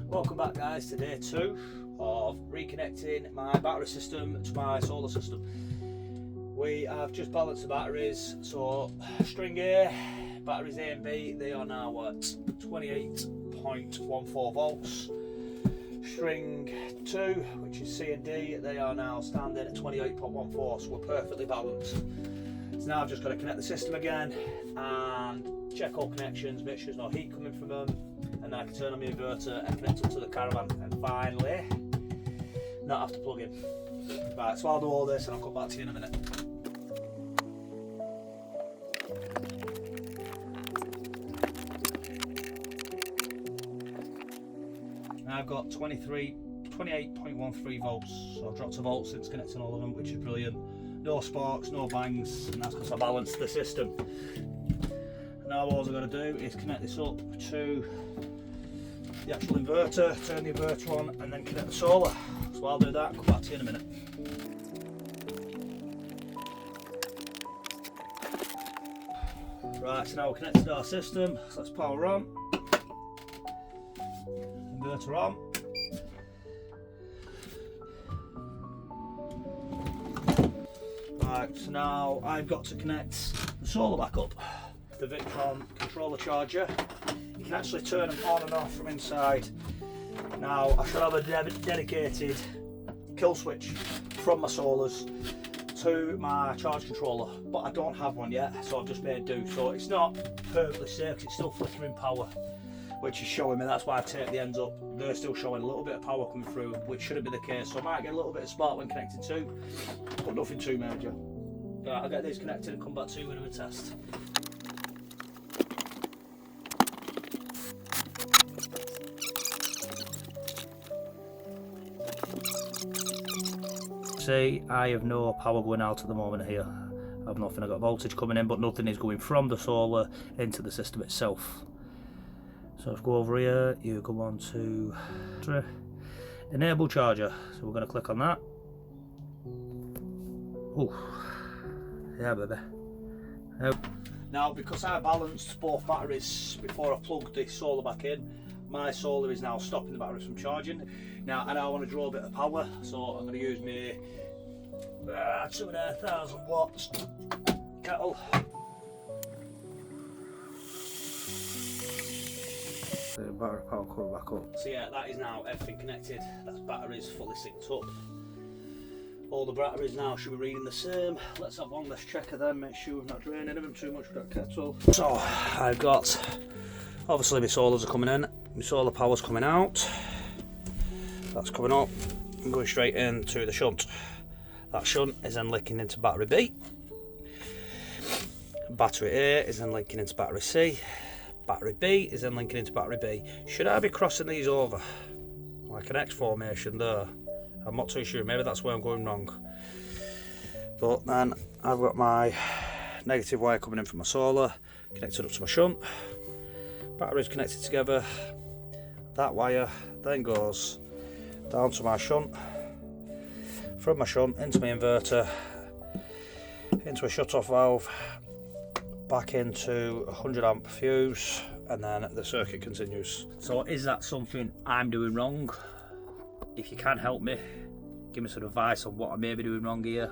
Welcome back guys to day 2 of reconnecting my battery system to my solar system. We have just balanced the batteries, so string A, batteries A and B, they are now at 28.14 volts. String 2, which is C and D, they are now standing at 28.14, so we're perfectly balanced. So now I've just got to connect the system again and check all connections, make sure there's no heat coming from them, and then I can turn on my inverter and connect it to the caravan and finally not have to plug in. Right, so I'll do all this and I'll come back to you in a minute. I've got 28.13 volts, so I've dropped a volt since connecting all of them, which is brilliant. No sparks, no bangs, and that's because I balanced the system. Now all I've got to do is connect this up to the actual inverter, turn the inverter on, and then connect the solar. So I'll do that and come back to you in a minute. Right, so now we're connected to our system, so let's power on. Inverter on. Right, so now I've got to connect the solar back up. The Victron controller charger. You can actually turn them on and off from inside. Now I should have a dedicated kill switch from my solars to my charge controller, but I don't have one yet, so I've just made do. So it's not perfectly safe, it's still flickering power, which is showing me. That's why I've taped the ends up. They're still showing a little bit of power coming through, which shouldn't be the case. So I might get a little bit of spark when connected too, but nothing too major. Right, I'll get these connected and come back to you with a test. See, I have no power going out at the moment here. I've nothing. I've got voltage coming in, but nothing is going from the solar into the system itself. So if I go over here, you go on to enable charger. So we're going to click on that. Oh, yeah, baby. Now, because I balanced both batteries before I plugged the solar back in, my solar is now stopping the batteries from charging. Now, I want to draw a bit of power, so I'm going to use my 2,500 watts kettle. The battery power coming back up. So yeah, that is now everything connected. That's batteries fully synced up. All the batteries now should be reading the same. Let's have one less check of them, make sure we're not draining them too much with that kettle. So I've got, obviously my solars are coming in, my solar power's coming out. That's coming up and going straight into the shunt. That shunt is then linking into battery B. Battery A is then linking into battery C. Battery B is then linking into battery B. Should I be crossing these over like an X formation there? I'm not too sure, maybe that's where I'm going wrong. But then I've got my negative wire coming in from my solar, connected up to my shunt. Batteries connected together. That wire then goes down to my shunt, from my shunt into my inverter, into a shut-off valve, back into a 100 amp fuse, and then the circuit continues. So is that something I'm doing wrong? If you can help me, give me some advice on what I may be doing wrong here.